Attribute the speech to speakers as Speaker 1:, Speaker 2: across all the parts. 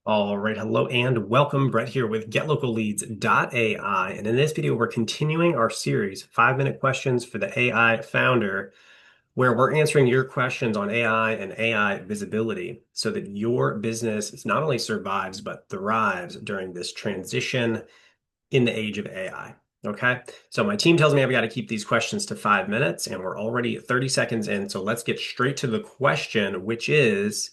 Speaker 1: All right, hello and welcome. Brett here with GetLocalLeads.ai. And in this video, we're continuing our series, 5-minute questions for the AI founder, where we're answering your questions on AI and AI visibility so that your business not only survives, but thrives during this transition in the age of AI. Okay, so my team tells me I've got to keep these questions to 5 minutes, and we're already 30 seconds in. So let's get straight to the question, which is,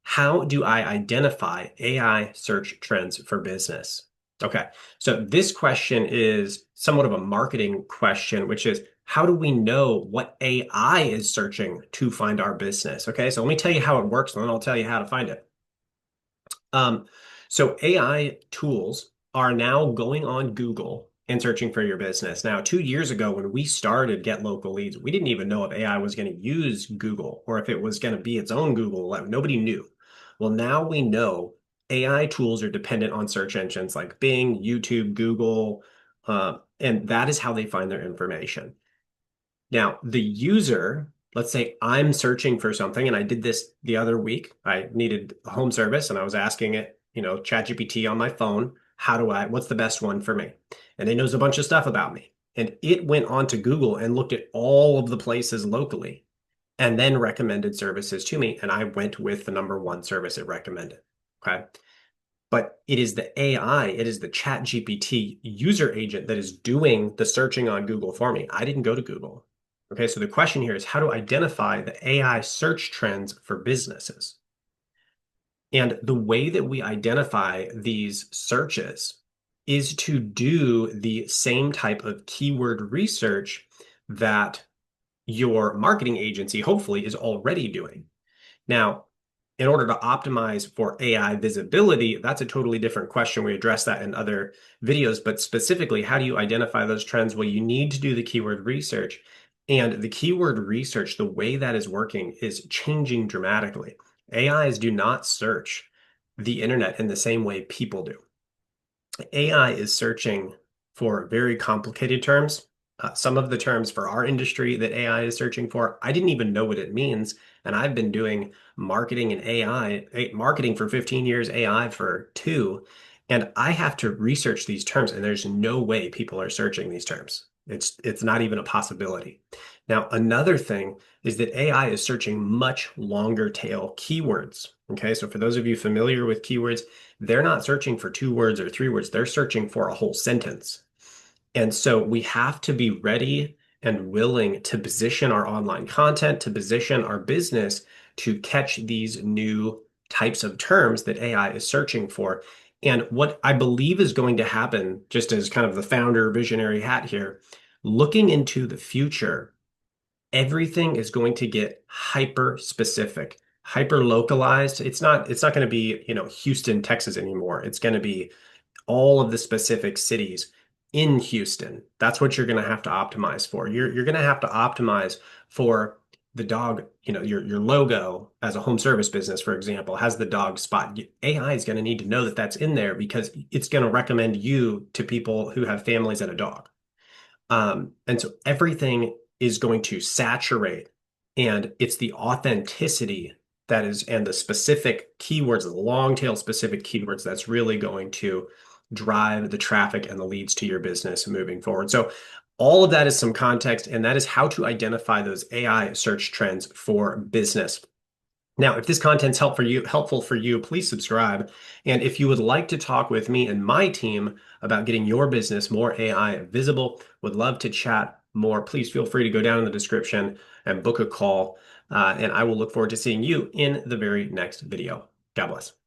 Speaker 1: how do I identify AI search trends for business? Okay, so this question is somewhat of a marketing question, which is, how do we know what AI is searching to find our business? Okay, so let me tell you how it works, and then I'll tell you how to find it. Um, so AI tools are now going on Google and searching for your business. Now, 2 years ago, when we started Get Local Leads, we didn't even know if AI was going to use Google or if it was going to be its own Google. Like, nobody knew. Well, now we know AI tools are dependent on search engines like Bing, YouTube, Google, and that is how they find their information. Now, the user, let's say I'm searching for something, and I did this the other week. I needed a home service, and I was asking it, ChatGPT on my phone, what's the best one for me? And it knows a bunch of stuff about me. And it went on to Google and looked at all of the places locally and then recommended services to me. And I went with the number one service it recommended. Okay. But it is the AI, it is the ChatGPT user agent that is doing the searching on Google for me. I didn't go to Google. Okay, so the question here is how to identify the AI search trends for businesses. And the way that we identify these searches is to do the same type of keyword research that your marketing agency hopefully is already doing. Now, in order to optimize for AI visibility, that's a totally different question. We address that in other videos, but specifically, how do you identify those trends? Well, you need to do the keyword research. And the keyword research, the way that is working is changing dramatically. AIs do not search the internet in the same way people do. AI is searching for very complicated terms. Some of the terms for our industry that AI is searching for, I didn't even know what it means. And I've been doing marketing and marketing for 15 years, AI for two. And I have to research these terms, and there's no way people are searching these terms. It's not even a possibility. Now, another thing is that AI is searching much longer tail keywords. Okay, so for those of you familiar with keywords, they're not searching for 2 words or 3 words, they're searching for a whole sentence. And so we have to be ready and willing to position our online content, to position our business to catch these new types of terms that AI is searching for. And what I believe is going to happen, just as kind of the founder visionary hat here, looking into the future, everything is going to get hyper specific, hyper localized. It's not going to be, Houston, Texas anymore. It's going to be all of the specific cities in Houston. That's what you're going to have to optimize for. You're going to have to optimize for the dog, your logo as a home service business, for example, has the dog spot. AI is going to need to know that that's in there because it's going to recommend you to people who have families and a dog. And so everything is going to saturate, and it's the authenticity that is, and the specific keywords, the long tail specific keywords that's really going to drive the traffic and the leads to your business moving forward. So all of that is some context, and that is how to identify those AI search trends for business. Now, if this content's helpful for you, please subscribe. And if you would like to talk with me and my team about getting your business more AI visible, would love to chat more, please feel free to go down in the description and book a call. And I will look forward to seeing you in the very next video. God bless.